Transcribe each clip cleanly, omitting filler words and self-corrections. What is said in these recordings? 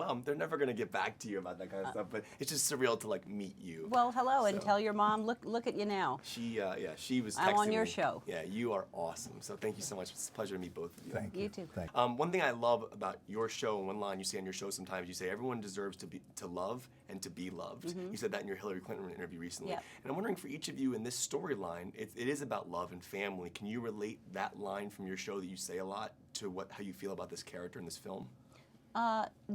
Mom, they're never going to get back to you about that kind of stuff, but it's just surreal to like meet you. Well, hello, and tell your mom, look at you now. She was texting I'm on your me. show. Yeah, you are awesome. So thank you so much. It's a pleasure to meet both of you. Thank you. You too. Thank you. One thing I love about your show, and one line you say on your show sometimes, you say everyone deserves to love and to be loved. You said that in your Hillary Clinton interview recently. Yep. And I'm wondering for each of you in this storyline, it is about love and family. Can you relate that line from your show that you say a lot to how you feel about this character in this film?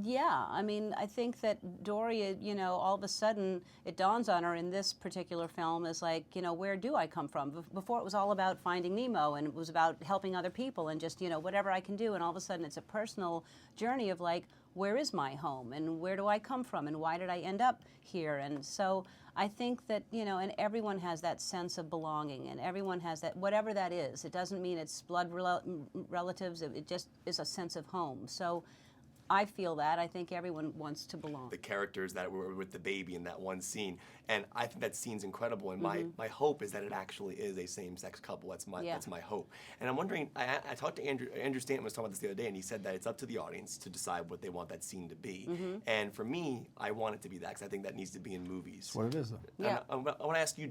Yeah, I mean, I think that Dory, you know, all of a sudden it dawns on her in this particular film is like, you know, where do I come from? Before it was all about finding Nemo and it was about helping other people and just, you know, whatever I can do. And all of a sudden it's a personal journey of like, where is my home and where do I come from and why did I end up here? And so I think that, you know, and everyone has that sense of belonging and everyone has that, whatever that is. It doesn't mean it's blood relatives, it just is a sense of home. So I feel that. I think everyone wants to belong. The characters that were with the baby in that one scene, and I think that scene's incredible. And my hope is that it actually is a same-sex couple. That's my hope. And I'm wondering. I talked to Andrew Stanton was talking about this the other day, and he said that it's up to the audience to decide what they want that scene to be. And for me, I want it to be that because I think that needs to be in movies. That's what it is, though. Yeah. I want to ask you: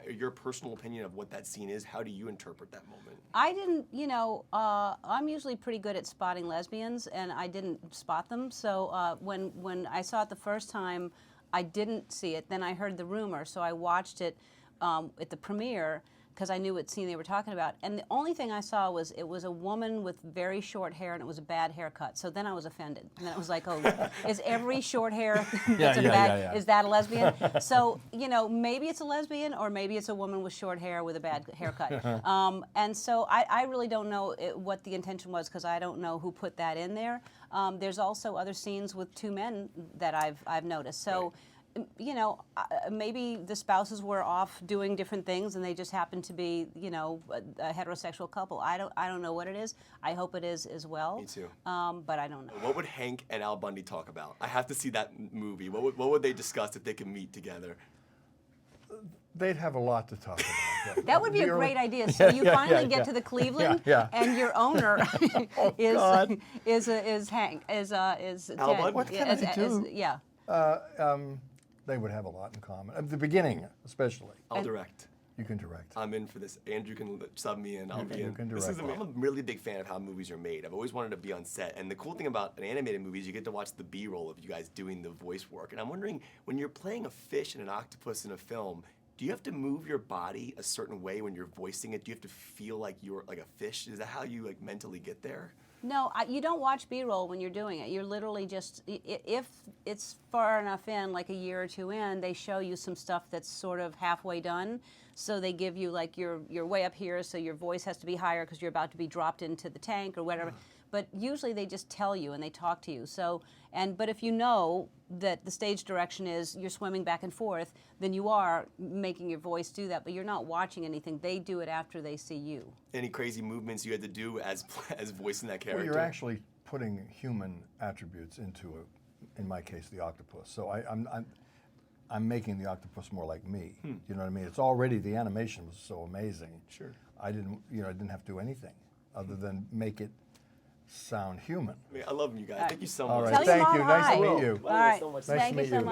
your personal opinion of what that scene is? How do you interpret that moment? I didn't. You know, I'm usually pretty good at spotting lesbians, and I didn't spot them. So when I saw it the first time, I didn't see it. Then I heard the rumor, so I watched it at the premiere because I knew what scene they were talking about. And the only thing I saw was it was a woman with very short hair, and it was a bad haircut. So then I was offended. And then it was like, oh, is every short hair is that a lesbian? So, you know, maybe it's a lesbian, or maybe it's a woman with short hair with a bad haircut. And so I really don't know what the intention was because I don't know who put that in there. There's also other scenes with two men that I've noticed. So. You know, maybe the spouses were off doing different things, and they just happened to be, you know, a heterosexual couple. I don't know what it is. I hope it is as well. Me too. But I don't know. What would Hank and Al Bundy talk about? I have to see that movie. What would they discuss if they could meet together? They'd have a lot to talk about. That would be a great idea. So you finally get to the Cleveland, and your owner is Hank, is Al Ted. Bundy? What can I do? Yeah. They would have a lot in common. At the beginning, especially. I'll direct. You can direct. I'm in for this. Andrew can sub me in. I'll be in. You can direct. I'm a really big fan of how movies are made. I've always wanted to be on set. And the cool thing about an animated movie is you get to watch the B-roll of you guys doing the voice work. And I'm wondering, when you're playing a fish and an octopus in a film, do you have to move your body a certain way when you're voicing it? Do you have to feel like you're like a fish? Is that how you like mentally get there? No, you don't watch B-roll when you're doing it. You're literally just, if it's far enough in, like a year or two in, they show you some stuff that's sort of halfway done. So they give you like you're way up here, so your voice has to be higher because you're about to be dropped into the tank or whatever. But usually they just tell you and they talk to you. So, but if you know that the stage direction is you're swimming back and forth, then you are making your voice do that, but you're not watching anything. They do it after they see you. Any crazy movements you had to do as voicing that character? Well, you're actually putting human attributes into, in my case, the octopus. So I'm making the octopus more like me. You know what I mean? It's already, the animation was so amazing. Sure. I didn't have to do anything other than make it sound human. I love you guys. Thank you so much. All right, Tell thank your you. mom Nice to hi. meet you. All right. So much. Nice to Thank you meet so you. much.